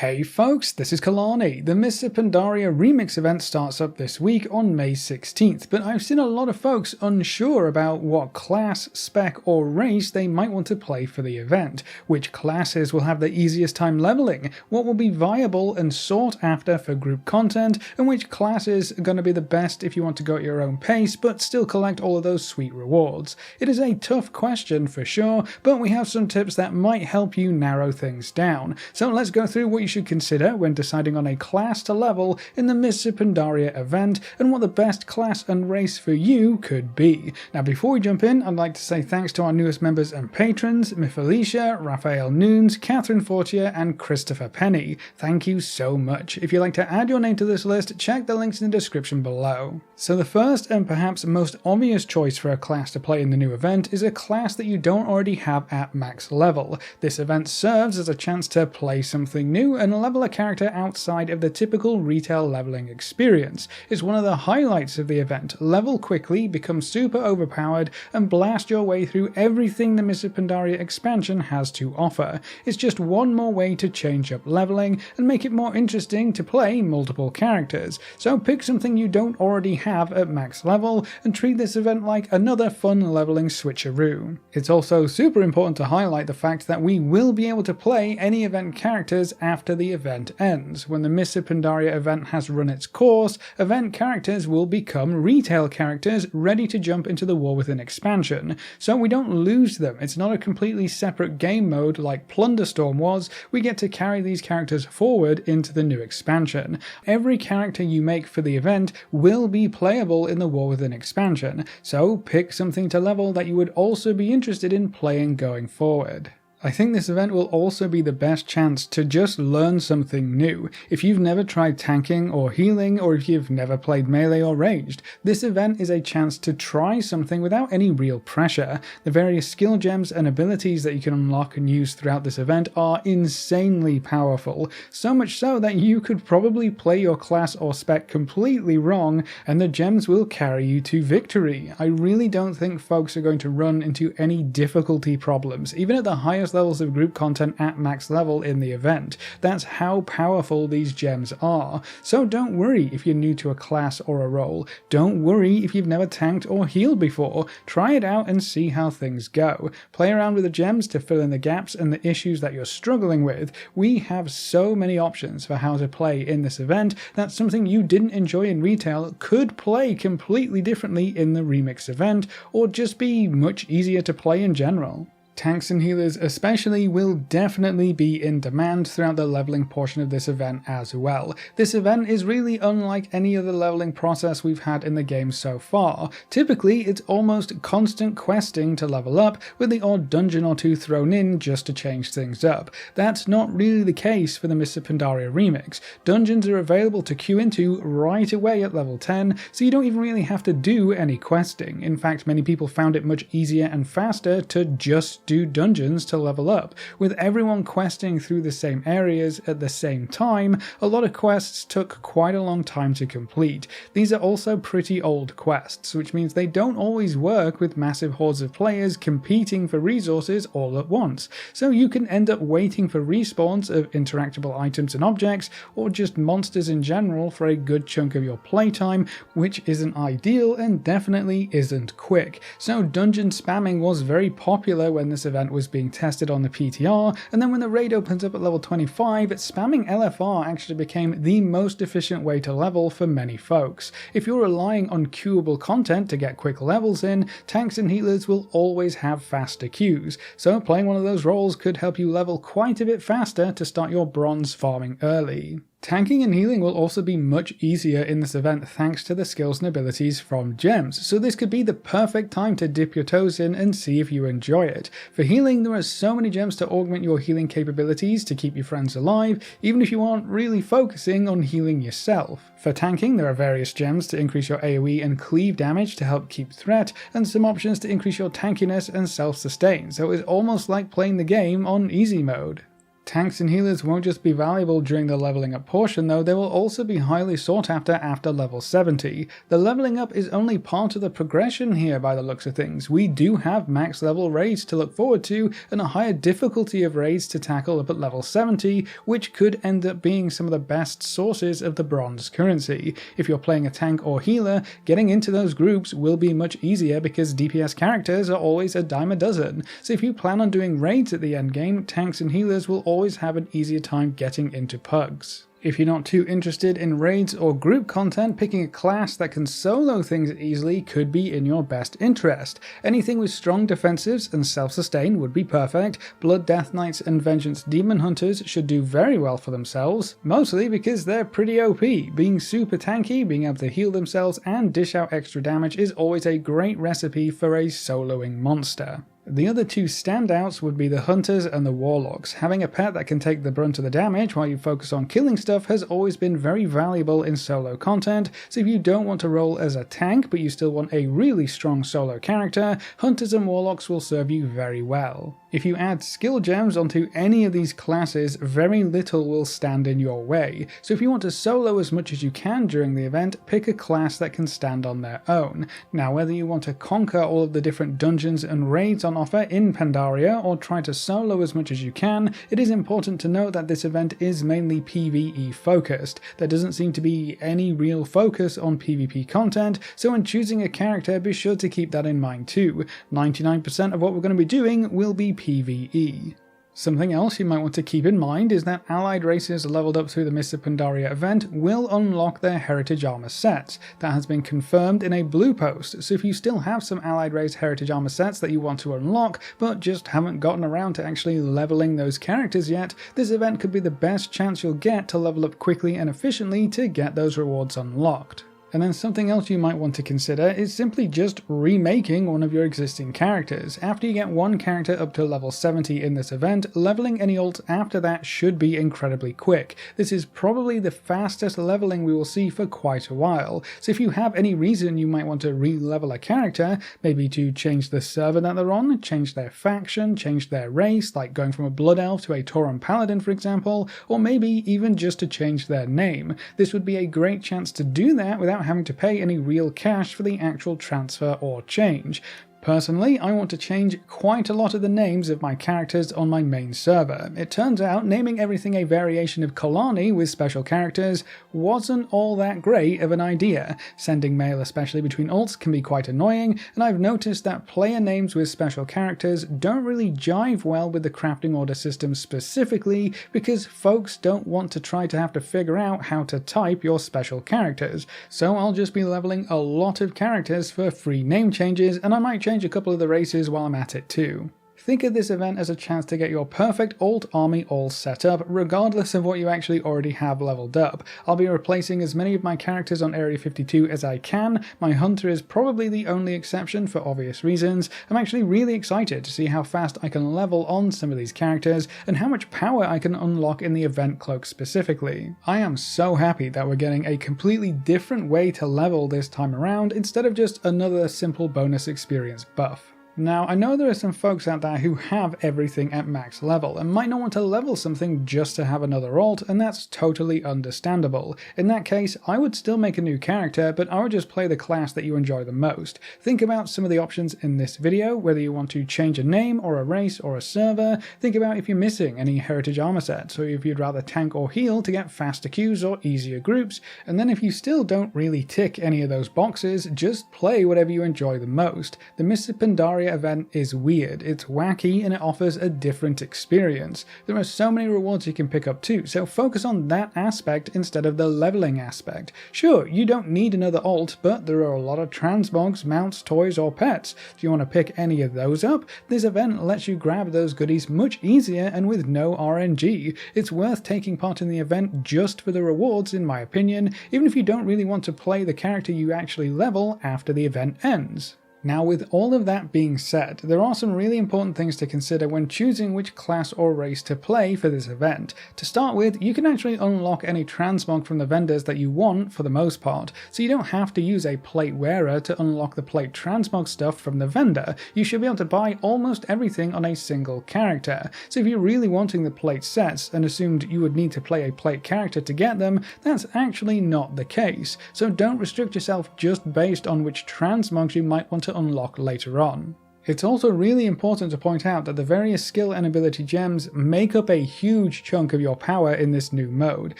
Hey folks, this is Kalani. The Mists of Pandaria remix event starts up this week on May 16th, but I've seen a lot of folks unsure about what class, spec or race they might want to play for the event, which classes will have the easiest time leveling, what will be viable and sought after for group content, and which classes are going to be the best if you want to go at your own pace but still collect all of those sweet rewards. It is a tough question for sure, but we have some tips that might help you narrow things down. So let's go through what you should consider when deciding on a class to level in the Mists of Pandaria event and what the best class and race for you could be. Now before we jump in, I'd like to say thanks to our newest members and patrons, Mifelicia, Raphael Nunes, Catherine Fortier and Christopher Penny. Thank you so much. If you'd like to add your name to this list, check the links in the description below. So the first and perhaps most obvious choice for a class to play in the new event is a class that you don't already have at max level. This event serves as a chance to play something new and level a character outside of the typical retail leveling experience. It's one of the highlights of the event. Level quickly, become super overpowered, and blast your way through everything the Mists of Pandaria expansion has to offer. It's just one more way to change up leveling and make it more interesting to play multiple characters. So pick something you don't already have at max level and treat this event like another fun leveling switcheroo. It's also super important to highlight the fact that we will be able to play any event characters after the event ends. When the Mists of Pandaria event has run its course, event characters will become retail characters ready to jump into the War Within expansion. So we don't lose them. It's not a completely separate game mode like Plunderstorm was. We get to carry these characters forward into the new expansion. Every character you make for the event will be playable in the War Within expansion, so pick something to level that you would also be interested in playing going forward. I think this event will also be the best chance to just learn something new. If you've never tried tanking or healing, or if you've never played melee or ranged, this event is a chance to try something without any real pressure. The various skill gems and abilities that you can unlock and use throughout this event are insanely powerful, so much so that you could probably play your class or spec completely wrong and the gems will carry you to victory. I really don't think folks are going to run into any difficulty problems, even at the highest levels of group content at max level in the event. That's how powerful these gems are. So don't worry if you're new to a class or a role. Don't worry if you've never tanked or healed before. Try it out and see how things go. Play around with the gems to fill in the gaps and the issues that you're struggling with. We have so many options for how to play in this event that something you didn't enjoy in retail could play completely differently in the remix event, or just be much easier to play in general. Tanks and healers especially will definitely be in demand throughout the leveling portion of this event as well. This event is really unlike any other leveling process we've had in the game so far. Typically, it's almost constant questing to level up, with the odd dungeon or two thrown in just to change things up. That's not really the case for the Mists of Pandaria remix. Dungeons are available to queue into right away at level 10, so you don't even really have to do any questing. In fact, many people found it much easier and faster to just do dungeons to level up. With everyone questing through the same areas at the same time, a lot of quests took quite a long time to complete. These are also pretty old quests, which means they don't always work with massive hordes of players competing for resources all at once. So you can end up waiting for respawns of interactable items and objects, or just monsters in general, for a good chunk of your playtime, which isn't ideal and definitely isn't quick. So dungeon spamming was very popular when this event was being tested on the PTR, and then when the raid opens up at level 25, spamming LFR actually became the most efficient way to level for many folks. If you're relying on queuable content to get quick levels in, tanks and healers will always have faster queues, so playing one of those roles could help you level quite a bit faster to start your bronze farming early. Tanking and healing will also be much easier in this event thanks to the skills and abilities from gems, so this could be the perfect time to dip your toes in and see if you enjoy it. For healing, there are so many gems to augment your healing capabilities to keep your friends alive, even if you aren't really focusing on healing yourself. For tanking, there are various gems to increase your AoE and cleave damage to help keep threat, and some options to increase your tankiness and self-sustain, so it's almost like playing the game on easy mode. Tanks and healers won't just be valuable during the leveling up portion though, they will also be highly sought after level 70. The leveling up is only part of the progression here by the looks of things. We do have max level raids to look forward to and a higher difficulty of raids to tackle up at level 70, which could end up being some of the best sources of the bronze currency. If you're playing a tank or healer, getting into those groups will be much easier because DPS characters are always a dime a dozen. So if you plan on doing raids at the end game, tanks and healers will always have an easier time getting into pugs. If you're not too interested in raids or group content, picking a class that can solo things easily could be in your best interest. Anything with strong defensives and self-sustain would be perfect. Blood Death Knights and Vengeance Demon Hunters should do very well for themselves, mostly because they're pretty OP. Being super tanky, being able to heal themselves and dish out extra damage is always a great recipe for a soloing monster. The other two standouts would be the Hunters and the Warlocks. Having a pet that can take the brunt of the damage while you focus on killing stuff has always been very valuable in solo content, so if you don't want to roll as a tank but you still want a really strong solo character, Hunters and Warlocks will serve you very well. If you add skill gems onto any of these classes, very little will stand in your way, so if you want to solo as much as you can during the event, pick a class that can stand on their own. Now whether you want to conquer all of the different dungeons and raids on offer in Pandaria or try to solo as much as you can, it is important to note that this event is mainly PvE focused. There doesn't seem to be any real focus on PvP content, so when choosing a character be sure to keep that in mind too. 99% of what we're going to be doing will be PvE. Something else you might want to keep in mind is that allied races leveled up through the Mists of Pandaria event will unlock their heritage armor sets. That has been confirmed in a blue post, so if you still have some allied race heritage armor sets that you want to unlock but just haven't gotten around to actually leveling those characters yet, this event could be the best chance you'll get to level up quickly and efficiently to get those rewards unlocked. And then something else you might want to consider is simply just remaking one of your existing characters. After you get one character up to level 70 in this event, leveling any ult after that should be incredibly quick. This is probably the fastest leveling we will see for quite a while, so if you have any reason you might want to re-level a character, maybe to change the server that they're on, change their faction, change their race, like going from a Blood Elf to a Tauren Paladin for example, or maybe even just to change their name, this would be a great chance to do that without having to pay any real cash for the actual transfer or change. Personally, I want to change quite a lot of the names of my characters on my main server. It turns out naming everything a variation of Kalani with special characters wasn't all that great of an idea. Sending mail especially between ults can be quite annoying, and I've noticed that player names with special characters don't really jive well with the crafting order system specifically because folks don't want to try to have to figure out how to type your special characters. So I'll just be leveling a lot of characters for free name changes, and I might change a couple of the races while I'm at it too. Think of this event as a chance to get your perfect alt army all set up, regardless of what you actually already have leveled up. I'll be replacing as many of my characters on Area 52 as I can. My hunter is probably the only exception for obvious reasons. I'm actually really excited to see how fast I can level on some of these characters and how much power I can unlock in the event cloak specifically. I am so happy that we're getting a completely different way to level this time around instead of just another simple bonus experience buff. Now, I know there are some folks out there who have everything at max level and might not want to level something just to have another alt, and that's totally understandable. In that case, I would still make a new character, but I would just play the class that you enjoy the most. Think about some of the options in this video, whether you want to change a name or a race or a server. Think about if you're missing any heritage armor sets, or if you'd rather tank or heal to get faster queues or easier groups, and then if you still don't really tick any of those boxes, just play whatever you enjoy the most. The Mists of Pandaria event is weird, it's wacky, and it offers a different experience. There are so many rewards you can pick up too, so focus on that aspect instead of the leveling aspect. Sure, you don't need another alt, but there are a lot of transmogs, mounts, toys, or pets. If you want to pick any of those up, this event lets you grab those goodies much easier and with no RNG. It's worth taking part in the event just for the rewards in my opinion, even if you don't really want to play the character you actually level after the event ends. Now, with all of that being said, there are some really important things to consider when choosing which class or race to play for this event. To start with, you can actually unlock any transmog from the vendors that you want for the most part, so you don't have to use a plate wearer to unlock the plate transmog stuff from the vendor. You should be able to buy almost everything on a single character. So if you're really wanting the plate sets and assumed you would need to play a plate character to get them, that's actually not the case. So don't restrict yourself just based on which transmogs you might want to unlock later on. It's also really important to point out that the various skill and ability gems make up a huge chunk of your power in this new mode.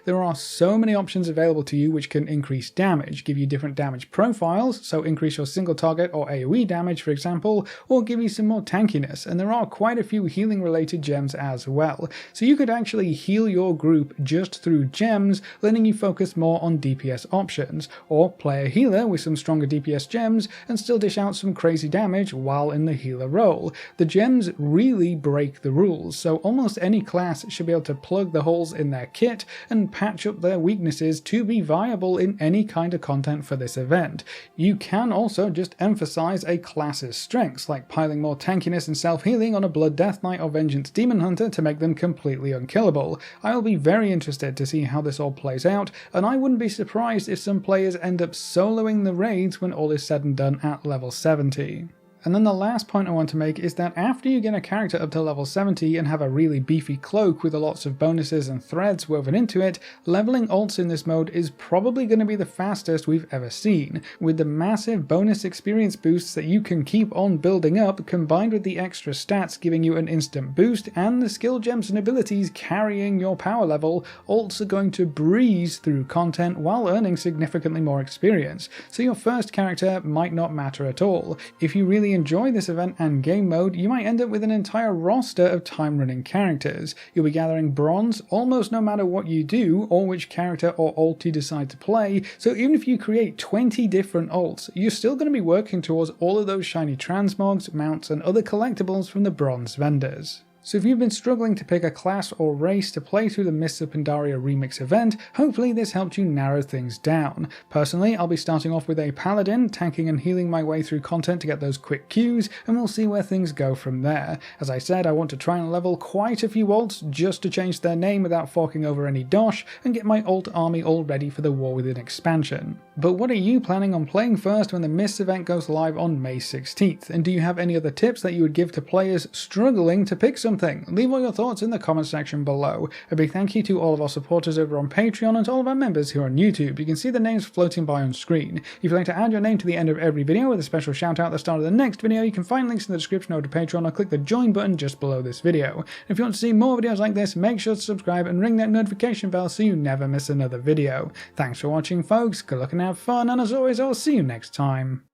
There are so many options available to you which can increase damage, give you different damage profiles, so increase your single target or AoE damage for example, or give you some more tankiness, and there are quite a few healing related gems as well. So you could actually heal your group just through gems, letting you focus more on DPS options, or play a healer with some stronger DPS gems and still dish out some crazy damage while in the healer role. The gems really break the rules, so almost any class should be able to plug the holes in their kit and patch up their weaknesses to be viable in any kind of content for this event. You can also just emphasize a class's strengths, like piling more tankiness and self-healing on a Blood Death Knight or Vengeance Demon Hunter to make them completely unkillable. I'll be very interested to see how this all plays out, and I wouldn't be surprised if some players end up soloing the raids when all is said and done at level 70. And then the last point I want to make is that after you get a character up to level 70 and have a really beefy cloak with lots of bonuses and threads woven into it, leveling alts in this mode is probably going to be the fastest we've ever seen, with the massive bonus experience boosts that you can keep on building up combined with the extra stats giving you an instant boost and the skill gems and abilities carrying your power level. Alts are going to breeze through content while earning significantly more experience, so your first character might not matter at all. If you really enjoy this event and game mode, you might end up with an entire roster of time-running characters. You'll be gathering bronze almost no matter what you do or which character or ult you decide to play, so even if you create 20 different ults, you're still going to be working towards all of those shiny transmogs, mounts and other collectibles from the bronze vendors. So if you've been struggling to pick a class or race to play through the Mists of Pandaria remix event, hopefully this helped you narrow things down. Personally, I'll be starting off with a paladin, tanking and healing my way through content to get those quick Qs, and we'll see where things go from there. As I said, I want to try and level quite a few ults just to change their name without forking over any dosh, and get my ult army all ready for the War Within expansion. But what are you planning on playing first when the Mists event goes live on May 16th, and do you have any other tips that you would give to players struggling to pick something? Leave all your thoughts in the comment section below. A big thank you to all of our supporters over on Patreon and to all of our members here on YouTube. You can see the names floating by on screen. If you'd like to add your name to the end of every video with a special shout out at the start of the next video, you can find links in the description over to Patreon or click the join button just below this video. And if you want to see more videos like this, make sure to subscribe and ring that notification bell so you never miss another video. Thanks for watching folks, good luck and have fun, and as always I'll see you next time.